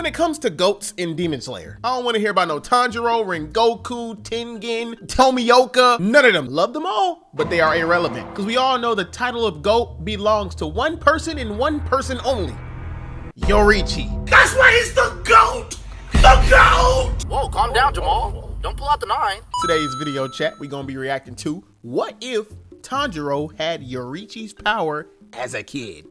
when it comes to goats in Demon Slayer, I don't want to hear about no Tanjiro, Rengoku, Tengen, Tomioka, none of them. Love them all, but they are irrelevant because we all know the title of GOAT belongs to one person and one person only. Yoriichi. That's why he's the GOAT! The GOAT! Whoa, calm down, Jamal. Don't pull out the 9. Today's video chat, we're gonna be reacting to what if Tanjiro had Yoriichi's power as a kid.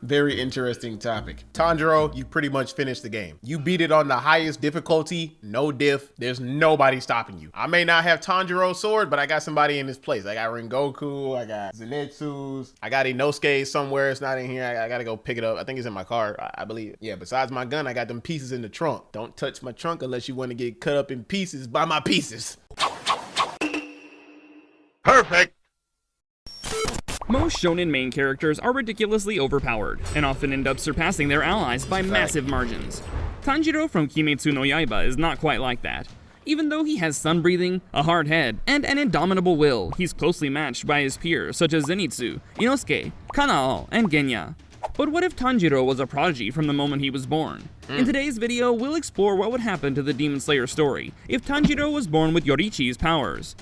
Very interesting topic. Tanjiro, you pretty much finished the game. You beat it on the highest difficulty, no diff. There's nobody stopping you. I may not have Tanjiro's sword, but I got somebody in his place. I got Rengoku, I got Zenitsu's, I got Inosuke somewhere. It's not in here. I gotta go pick it up. I think it's in my car, I believe. Yeah, besides my gun, I got them pieces in the trunk. Don't touch my trunk unless you want to get cut up in pieces by my pieces. Perfect! Most shonen main characters are ridiculously overpowered, and often end up surpassing their allies by massive margins. Tanjiro from Kimetsu no Yaiba is not quite like that. Even though he has sun breathing, a hard head, and an indomitable will, he's closely matched by his peers such as Zenitsu, Inosuke, Kanao, and Genya. But what if Tanjiro was a prodigy from the moment he was born? In today's video, we'll explore what would happen to the Demon Slayer story if Tanjiro was born with Yoriichi's powers.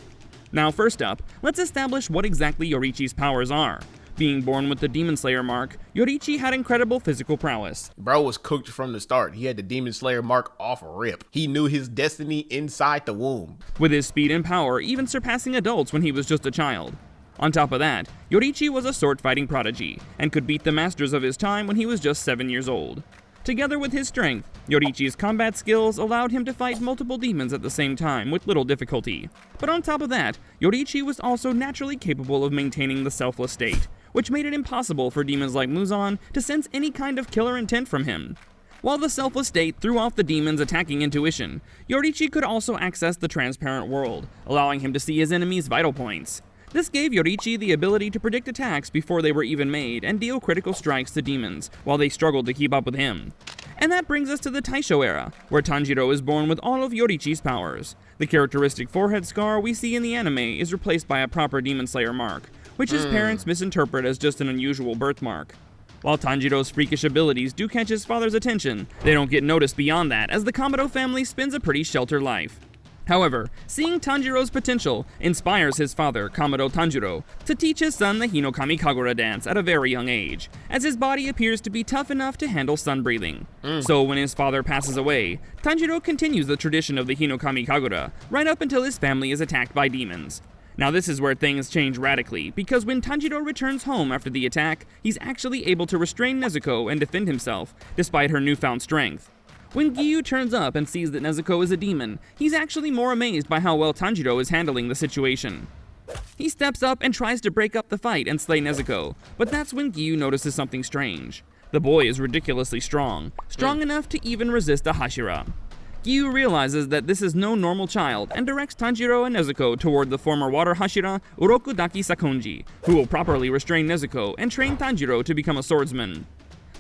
Now first up, let's establish what exactly Yoriichi's powers are. Being born with the Demon Slayer mark, Yoriichi had incredible physical prowess. Bro was cooked from the start. He had the Demon Slayer mark off rip. He knew his destiny inside the womb. With his speed and power even surpassing adults when he was just a child. On top of that, Yoriichi was a sword-fighting prodigy, and could beat the masters of his time when he was just 7 years old. Together with his strength, Yoriichi's combat skills allowed him to fight multiple demons at the same time with little difficulty. But on top of that, Yoriichi was also naturally capable of maintaining the selfless state, which made it impossible for demons like Muzan to sense any kind of killer intent from him. While the selfless state threw off the demon's attacking intuition, Yoriichi could also access the transparent world, allowing him to see his enemies' vital points. This gave Yoriichi the ability to predict attacks before they were even made and deal critical strikes to demons, while they struggled to keep up with him. And that brings us to the Taisho era, where Tanjiro is born with all of Yoriichi's powers. The characteristic forehead scar we see in the anime is replaced by a proper Demon Slayer mark, which his parents misinterpret as just an unusual birthmark. While Tanjiro's freakish abilities do catch his father's attention, they don't get noticed beyond that, as the Kamado family spends a pretty sheltered life. However, seeing Tanjiro's potential inspires his father, Kamado Tanjiro, to teach his son the Hinokami Kagura dance at a very young age, as his body appears to be tough enough to handle sun breathing. So when his father passes away, Tanjiro continues the tradition of the Hinokami Kagura, right up until his family is attacked by demons. Now this is where things change radically, because when Tanjiro returns home after the attack, he's actually able to restrain Nezuko and defend himself, despite her newfound strength. When Giyu turns up and sees that Nezuko is a demon, he's actually more amazed by how well Tanjiro is handling the situation. He steps up and tries to break up the fight and slay Nezuko, but that's when Giyu notices something strange. The boy is ridiculously strong enough to even resist a Hashira. Giyu realizes that this is no normal child and directs Tanjiro and Nezuko toward the former water Hashira, Urokudaki Sakonji, who will properly restrain Nezuko and train Tanjiro to become a swordsman.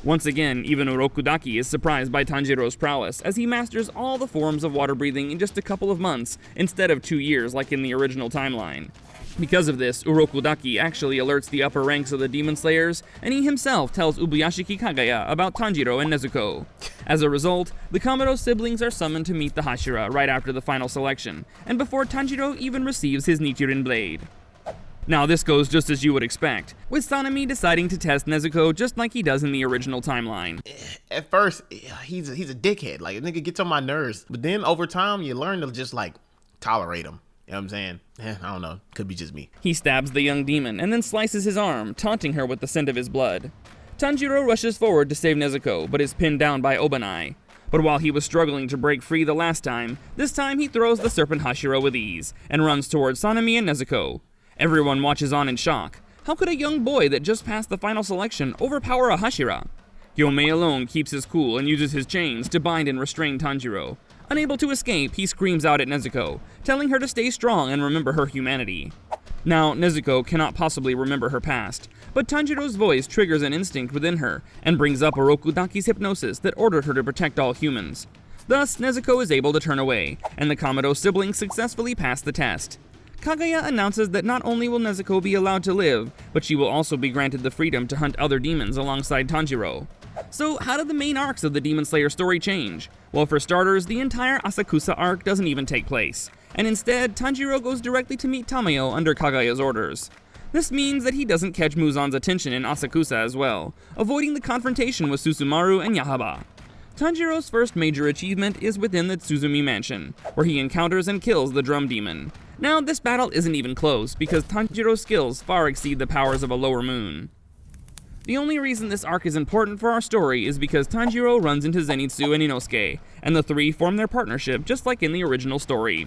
Once again, even Urokudaki is surprised by Tanjiro's prowess, as he masters all the forms of water breathing in just a couple of months, instead of 2 years like in the original timeline. Because of this, Urokudaki actually alerts the upper ranks of the Demon Slayers, and he himself tells Ubuyashiki Kagaya about Tanjiro and Nezuko. As a result, the Kamado siblings are summoned to meet the Hashira right after the final selection, and before Tanjiro even receives his Nichiren blade. Now this goes just as you would expect, with Sanemi deciding to test Nezuko just like he does in the original timeline. At first, he's a dickhead. Like, a nigga gets on my nerves. But then over time, you learn to just like tolerate him. You know what I'm saying? I don't know. Could be just me. He stabs the young demon and then slices his arm, taunting her with the scent of his blood. Tanjiro rushes forward to save Nezuko, but is pinned down by Obanai. But while he was struggling to break free the last time, this time he throws the Serpent Hashira with ease, and runs towards Sanemi and Nezuko. Everyone watches on in shock. How could a young boy that just passed the final selection overpower a Hashira? Gyomei alone keeps his cool and uses his chains to bind and restrain Tanjiro. Unable to escape, he screams out at Nezuko, telling her to stay strong and remember her humanity. Now, Nezuko cannot possibly remember her past, but Tanjiro's voice triggers an instinct within her and brings up Urokudaki's hypnosis that ordered her to protect all humans. Thus, Nezuko is able to turn away, and the Kamado siblings successfully pass the test. Kagaya announces that not only will Nezuko be allowed to live, but she will also be granted the freedom to hunt other demons alongside Tanjiro. So how did the main arcs of the Demon Slayer story change? Well, for starters, the entire Asakusa arc doesn't even take place, and instead, Tanjiro goes directly to meet Tamayo under Kagaya's orders. This means that he doesn't catch Muzan's attention in Asakusa as well, avoiding the confrontation with Susumaru and Yahaba. Tanjiro's first major achievement is within the Tsuzumi Mansion, where he encounters and kills the Drum Demon. Now, this battle isn't even close, because Tanjiro's skills far exceed the powers of a lower moon. The only reason this arc is important for our story is because Tanjiro runs into Zenitsu and Inosuke, and the three form their partnership just like in the original story.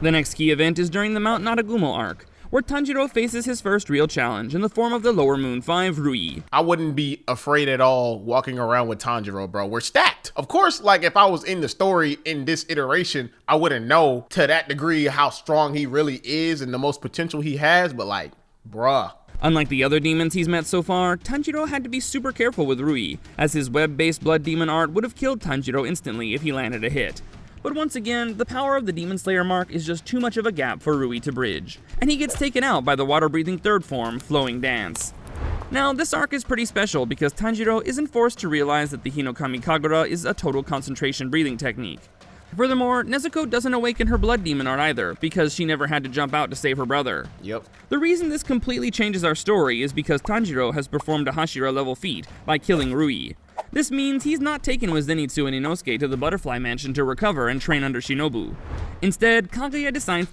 The next key event is during the Mount Naragumo arc, where Tanjiro faces his first real challenge in the form of the Lower Moon 5 Rui. I wouldn't be afraid at all walking around with Tanjiro, bro. We're stacked. Of course, like if I was in the story in this iteration, I wouldn't know to that degree how strong he really is and the most potential he has, but like, bruh. Unlike the other demons he's met so far, Tanjiro had to be super careful with Rui, as his web-based blood demon art would have killed Tanjiro instantly if he landed a hit. But once again, the power of the Demon Slayer mark is just too much of a gap for Rui to bridge, and he gets taken out by the water-breathing third form, Flowing Dance. Now, this arc is pretty special because Tanjiro isn't forced to realize that the Hinokami Kagura is a total concentration breathing technique. Furthermore, Nezuko doesn't awaken her blood demon art either, because she never had to jump out to save her brother. Yep. The reason this completely changes our story is because Tanjiro has performed a Hashira level feat by killing Rui. This means he's not taken with Zenitsu and Inosuke to the Butterfly Mansion to recover and train under Shinobu. Instead, Kaguya decides...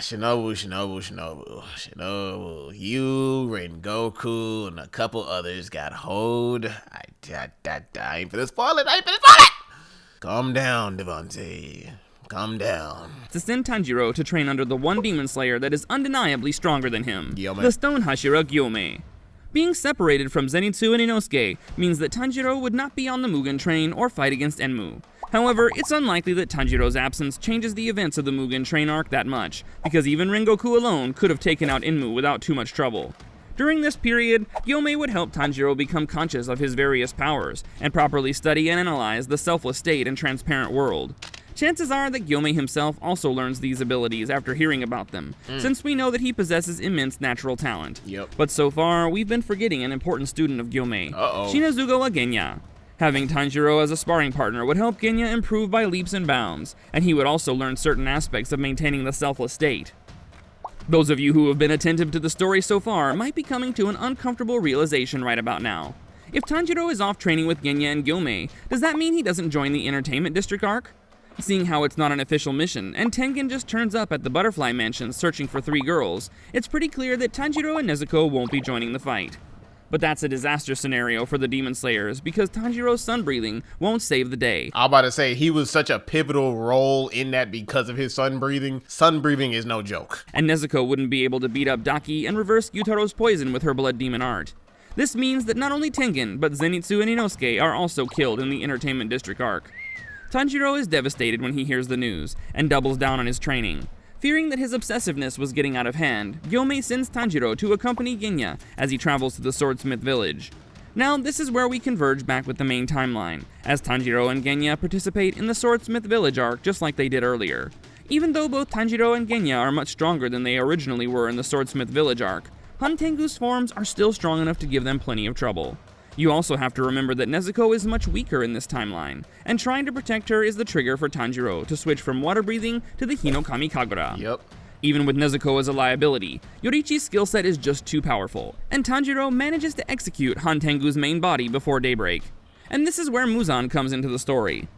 Shinobu. You, Rengoku, and a couple others got hold. I ain't finna spoil it. Calm down, Devonte. Calm down. To send Tanjiro to train under the one demon slayer that is undeniably stronger than him, Gyome. the Stone Hashira Gyome. Being separated from Zenitsu and Inosuke means that Tanjiro would not be on the Mugen train or fight against Enmu. However, it's unlikely that Tanjiro's absence changes the events of the Mugen train arc that much, because even Rengoku alone could have taken out Enmu without too much trouble. During this period, Gyome would help Tanjiro become conscious of his various powers, and properly study and analyze the selfless state and transparent world. Chances are that Gyome himself also learns these abilities after hearing about them, since we know that he possesses immense natural talent. Yep. But so far, we've been forgetting an important student of Gyome, Shinazugo wa Genya. Having Tanjiro as a sparring partner would help Genya improve by leaps and bounds, and he would also learn certain aspects of maintaining the selfless state. Those of you who have been attentive to the story so far might be coming to an uncomfortable realization right about now. If Tanjiro is off training with Genya and Gyome, does that mean he doesn't join the Entertainment District arc? Seeing how it's not an official mission, and Tengen just turns up at the Butterfly Mansion searching for 3 girls, it's pretty clear that Tanjiro and Nezuko won't be joining the fight. But that's a disaster scenario for the Demon Slayers, because Tanjiro's sun breathing won't save the day. I'm about to say, he was such a pivotal role in that because of his sun breathing. Sun breathing is no joke. And Nezuko wouldn't be able to beat up Daki and reverse Gyutaro's poison with her blood demon art. This means that not only Tengen, but Zenitsu and Inosuke are also killed in the Entertainment District arc. Tanjiro is devastated when he hears the news, and doubles down on his training. Fearing that his obsessiveness was getting out of hand, Gyome sends Tanjiro to accompany Genya as he travels to the Swordsmith village. Now, this is where we converge back with the main timeline, as Tanjiro and Genya participate in the Swordsmith village arc just like they did earlier. Even though both Tanjiro and Genya are much stronger than they originally were in the Swordsmith village arc, Han Tengu's forms are still strong enough to give them plenty of trouble. You also have to remember that Nezuko is much weaker in this timeline, and trying to protect her is the trigger for Tanjiro to switch from water breathing to the Hinokami Kagura. Yep. Even with Nezuko as a liability, Yoriichi's skill set is just too powerful, and Tanjiro manages to execute Han Tengu's main body before daybreak. And this is where Muzan comes into the story.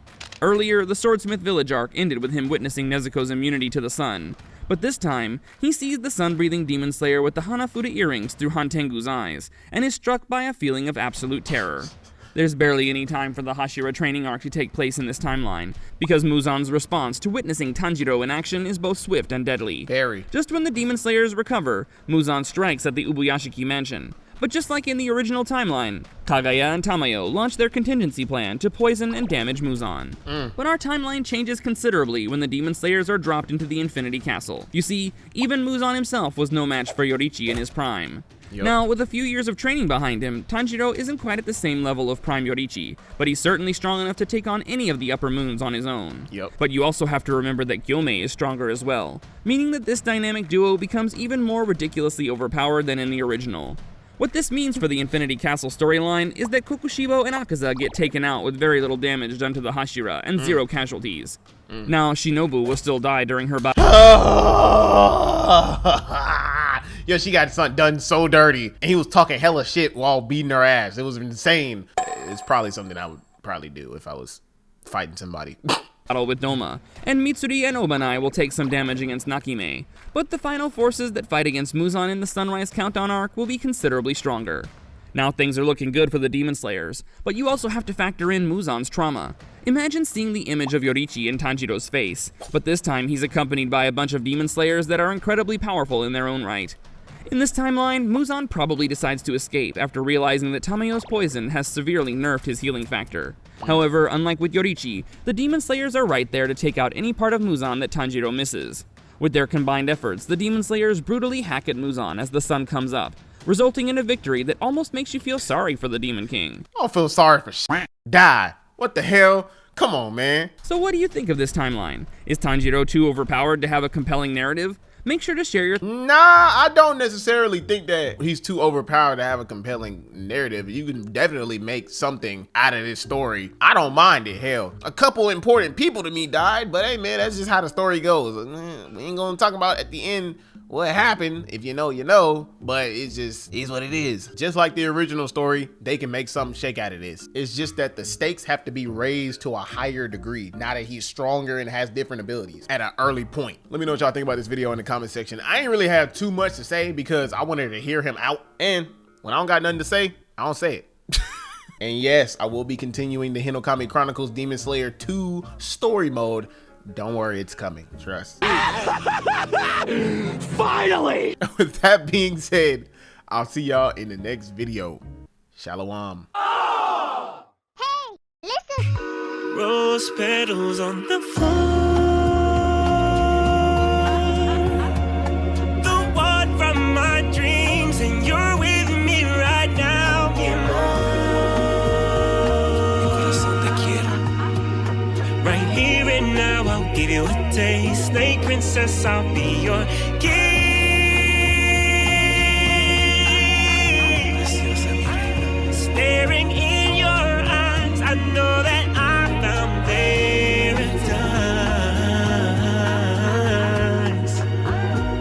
Earlier, the Swordsmith village arc ended with him witnessing Nezuko's immunity to the sun, but this time, he sees the sun-breathing demon slayer with the Hanafuda earrings through Han Tengu's eyes, and is struck by a feeling of absolute terror. There's barely any time for the Hashira training arc to take place in this timeline, because Muzan's response to witnessing Tanjiro in action is both swift and deadly. Very. Just when the demon slayers recover, Muzan strikes at the Ubuyashiki mansion. But just like in the original timeline, Kagaya and Tamayo launch their contingency plan to poison and damage Muzan. But our timeline changes considerably when the Demon Slayers are dropped into the Infinity Castle. You see, even Muzan himself was no match for Yoriichi in his prime. Yep. Now, with a few years of training behind him, Tanjiro isn't quite at the same level of prime Yoriichi, but he's certainly strong enough to take on any of the upper moons on his own. Yep. But you also have to remember that Gyome is stronger as well, meaning that this dynamic duo becomes even more ridiculously overpowered than in the original. What this means for the Infinity Castle storyline is that Kokushibo and Akaza get taken out with very little damage done to the Hashira and 0 casualties. Now, Shinobu will still die during her battle. Yo, she got done so dirty, and he was talking hella shit while beating her ass. It was insane. It's probably something I would probably do if I was fighting somebody. With Doma, and Mitsuri and Obanai will take some damage against Nakime, but the final forces that fight against Muzan in the Sunrise Countdown arc will be considerably stronger. Now things are looking good for the Demon Slayers, but you also have to factor in Muzan's trauma. Imagine seeing the image of Yoriichi in Tanjiro's face, but this time he's accompanied by a bunch of Demon Slayers that are incredibly powerful in their own right. In this timeline, Muzan probably decides to escape after realizing that Tamayo's poison has severely nerfed his healing factor. However, unlike with Yoriichi, the Demon Slayers are right there to take out any part of Muzan that Tanjiro misses. With their combined efforts, the Demon Slayers brutally hack at Muzan as the sun comes up, resulting in a victory that almost makes you feel sorry for the Demon King. I don't feel sorry for shit. Die. What the hell? Come on, man. So what do you think of this timeline? Is Tanjiro too overpowered to have a compelling narrative? Make sure to share your Nah, I don't necessarily think that he's too overpowered to have a compelling narrative. You can definitely make something out of this story. I don't mind it, hell. A couple important people to me died, but hey man, that's just how the story goes. We ain't gonna talk about at the end what happened. If you know, you know, but it's just is what it is. Just like the original story, they can make something shake out of this. It's just that the stakes have to be raised to a higher degree now that he's stronger and has different abilities at an early point. Let me know what y'all think about this video in the comment section. I ain't really have too much to say because I wanted to hear him out, and when I don't got nothing to say, I don't say it. And yes, I will be continuing the Hinokami Chronicles Demon Slayer 2 story mode. Don't worry, it's coming. Trust. Finally! With that being said, I'll see y'all in the next video. Shalom. Hey, listen. Rose petals on the floor. The one from my dreams, and you're with me right now. Mi amor. Mi corazón te quiero. Right here and now, I'll give you a taste. Snake princess, I'll be your gift.